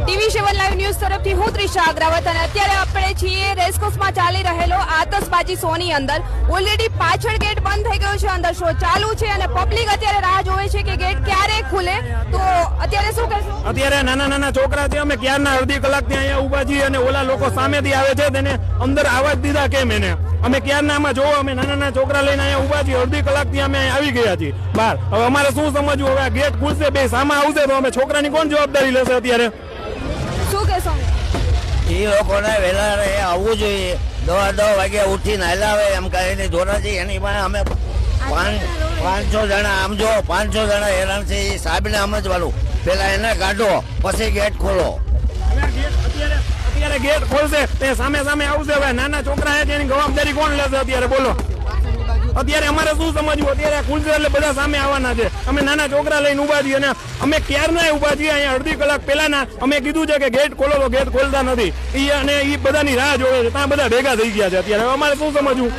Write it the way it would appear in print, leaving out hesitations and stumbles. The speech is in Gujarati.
TV7 લાઈવ ન્યૂઝ તરફથી હું ત્રિષા અગ્રવત અને અત્યારે આપણે છીએ રેસકોર્સમાં ચાલી રહેલો આતશબાજી શોની અંદર. ઓલરેડી પાછળ ગેટ બંધ થઈ ગયો છે, અંદર શો ચાલુ છે અને પબ્લિક અત્યારે રાહ જોવે છે કે ગેટ ક્યારે ખુલે. તો અત્યારે શું કહેશો? અત્યારે નાના છોકરા છે, અમે ક્યારના અડધી કલાકથી અહીંયા ઉભા છીએ અને ઓલા લોકો સામેથી આવે છે તેને અંદર આવવા જ દીધા કેમ એને? અમે ક્યારના આમાં જોવો, અમે નાના છોકરા લઈને અહીંયા ઉભા છીએ, અડધી કલાકથી અમે આવી ગયા છીએ બહાર. હવે અમારે શું સમજવું? હવે આ ગેટ ખુલશે, બે સામે આવશે તો અમે છોકરાની કોણ જવાબદારી લેશે? અત્યારે શું કહેશો? એ લોકોને વહેલા આવવું જોઈએ, 10 વાગે ઉઠીને હલાવે એમ કરીને જોરાજી એની પાસે અમે 500 જણા આમ જો 500 જણા હેરાન છે. એ સાહેબને સમજવાનું, પેલા એને કાઢો પછી ગેટ ખોલો. અત્યારે ગેટ ખોલશે તે સામે આવશે. હવે નાના છોકરા છે એની જવાબદારી કોણ લેશે? અત્યારે બોલો, અત્યારે અમારે શું સમજવું? અત્યારે ખુલશે એટલે બધા સામે આવવાના છે. અમે નાના છોકરા લઈને ઉભા છીએ અને અમે ક્યારના ઉભા છીએ અહીંયા. અડધી કલાક પહેલાના અમે કીધું છે કે ગેટ ખોલો તો ગેટ ખોલતા નથી. અને એ બધાની રાહ જોવે છે, ત્યાં બધા ભેગા થઈ ગયા છે. અત્યારે અમારે શું સમજવું?